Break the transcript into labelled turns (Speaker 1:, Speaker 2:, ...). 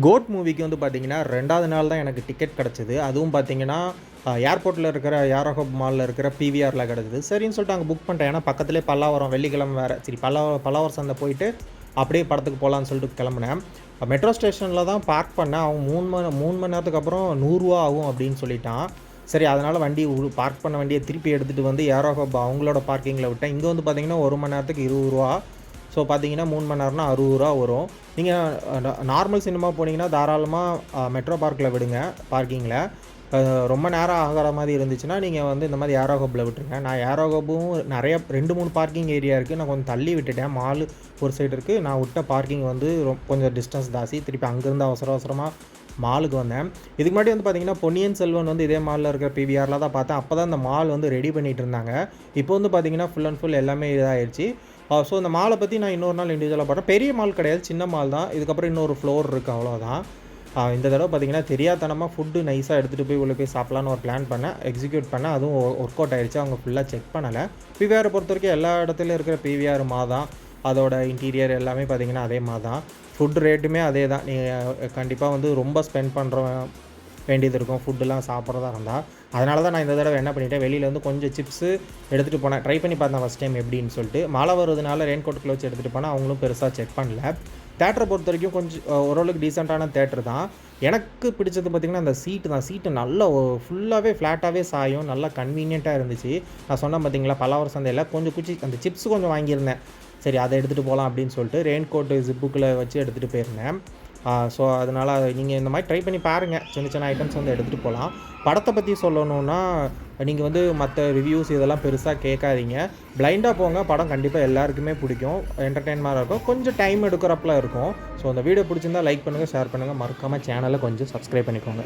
Speaker 1: Code மூவிக்கு வந்து பார்த்தீங்கன்னா, 2வது நாள் தான் எனக்கு டிக்கெட் கிடச்சது. அதுவும் பார்த்தீங்கன்னா, ஏர்போர்ட்டில இருக்கிற ஏரோ ஹப் மால்ல இருக்கிற பிவிஆர்ல கிடச்சது. சரின்னு சொல்லிட்டு அங்க புக் பண்ணிட்டேன். ஏன்னா பக்கத்திலேயே பல்லாவரம் வெள்ளிக்கிழமை வேற. சரி பல்லாவரம் சந்தை போயிட்டு, அப்படியே படத்துக்கு போலான்னு சொல்லிட்டு கிளம்புனேன். மெட்ரோ ஸ்டேஷன்ல தான் பார்க் பண்ணேன். அவன் 3 மணி நேரத்துக்கு அப்புறம் ரூ. 100 ஆகும் அப்படின்னு சொல்லிட்டான். சரி அதனால வண்டி பார்க் பண்ண வண்டிய திருப்பி எடுத்துட்டு வந்து ஏரோ ஹப் அவங்களோட பார்க்கிங்கில விட்டேன். இங்க வந்து பார்த்தீங்கன்னா, 1 மணி நேரத்துக்கு ரூ. 20. ஸோ பார்த்தீங்கன்னா 3 மணி நேரம்னா ரூ. 60 வரும். நீங்க நார்மல் சினிமா போனீங்கன்னா தாராளமா மெட்ரோ பார்க்ல விடுங்க பார்க்கிங்கில. ரொம்ப நேரம் ஆகுற மாரி இருந்துச்சுன்னா, நீங்க வந்து இந்த மாரி ஏரோ ஹப்ல விட்டுருங்க. நான் ஏரோ ஹப்பும் நெறைய 2, 3 பார்க்கிங் ஏரியா இருக்கு. நான் கொஞ்சம் தள்ளி விட்டுட்டேன். மாலு ஒரு சைடு இருக்கு. நான் விட்ட பார்க்கிங் வந்து கொஞ்சம் டிஸ்டன்ஸ் ஜாஸ்தி. திருப்பி அங்கேருந்து அவசர அவசரமா மாலுக்கு வந்தேன். இதுக்கு முன்னாடி வந்து பார்த்தீங்கன்னா, பொன்னியின் செல்வன் வந்து இதே மால்ல இருக்கிற பிவிஆர்ல தான் பார்த்தேன். அப்ப தான் இந்த மால் வந்து ரெடி பண்ணிட்டு இருந்தாங்க. இப்போ வந்து பார்த்தீங்கன்னா, ஃபுல் அண்ட் ஃபுல் எல்லாமே இதாயிருச்சு. ஸோ இந்த மால பத்தி நான் இன்னொரு நாள் இண்டிவிஜுவலா பாத்தேன். பெரிய மால் கிடையாது. சின்ன மால் தான். இதுக்கப்புறம் இன்னொரு ஃப்ளோர் இருக்கு அவ்வளோதான். இந்த தடவ பார்த்தீங்கன்னா, தெரியாத்தனமா ஃபுட்டு நைஸா எடுத்துட்டு போய் உள்ள போய் சாப்பிடலான்னு ஒரு பிளான் பண்ணேன். எக்ஸிக்யூட் பண்ணேன். அதுவும் ஒர்க் அவுட் ஆயிருச்சு. அவங்க ஃபுல்லா செக் பண்ணல. பிவிஆர பொறுத்தவரைக்கும் எல்லா இடத்துலயும் இருக்கிற பிவிஆர் தான். அதோட இன்டீரியர் எல்லாமே பார்த்தீங்கன்னா, அதே தான். ஃபுட் ரேட்டுமே அதே தான். நீங்க கண்டிப்பா வந்து ரொம்ப ஸ்பெண்ட் பண்ற வேண்டியது இருக்கும். ஃபுட்டுலாம் சாப்பிட்றதா இருந்தா. அதனால தான் நான் இந்த தடவ என்ன பண்ணிட்டேன், வெளியில வந்து கொஞ்சம் சிப்ஸு எடுத்துட்டு போனேன். ட்ரை பண்ணி பார்த்தேன் ஃபர்ஸ்ட் டைம் எப்படின்னு சொல்லிட்டு. மழை வருதுனால ரெயின் கோட் க்ளோத்ஸ் எடுத்துட்டு போனேன். அவங்களும் பெருசா செக் பண்ணல. தியேட்டர பொறுத்தவரைக்கும் கொஞ்சம் ஓரளவுக்கு டீசென்ட்டான தியேட்டர் தான். எனக்கு பிடிச்சது பார்த்தீங்கன்னா, அந்த சீட்டு தான். சீட்டு நல்லா ஃபுல்லாவே ஃப்ளாட்டாவே சாயும். நல்லா கன்வீனியன்ட்டா இருந்துச்சு. நான் சொன்னேன் பார்த்தீங்களா, பல்லாவரம் சந்தையில கொஞ்சம் அந்த சிப்ஸ் கொஞ்சம் வாங்கியிருந்தேன். சரி அத எடுத்துட்டு போலாம் அப்படின்னு சொல்லிட்டு ரெயின் கோட் ஜிப்புக்குள்ள வச்சு எடுத்துட்டு போயிருந்தேன். ஸோ அதனால நீங்க இந்த மாரி ட்ரை பண்ணி பாருங்க. சின்ன சின்ன ஐட்டம்ஸ் வந்து எடுத்துட்டு போலாம். படத்த பத்தி சொல்லணும்னா, நீங்க வந்து மத்த ரிவ்யூஸ் இதெல்லாம் பெருசா கேட்காதீங்க. பிளைண்டா போங்க. படம் கண்டிப்பா எல்லாருக்குமே பிடிக்கும். என்டர்டெயின்மென்ட்டா இருக்கும். கொஞ்சம் டைம் எடுக்கிறப்பலாம் இருக்கும். ஸோ இந்த வீடியோ பிடிச்சிருந்தா லைக் பண்ணுங்க, ஷேர் பண்ணுங்க. மறக்காம சேனல கொஞ்சம் சப்ஸ்கிரைப் பண்ணிக்கோங்க.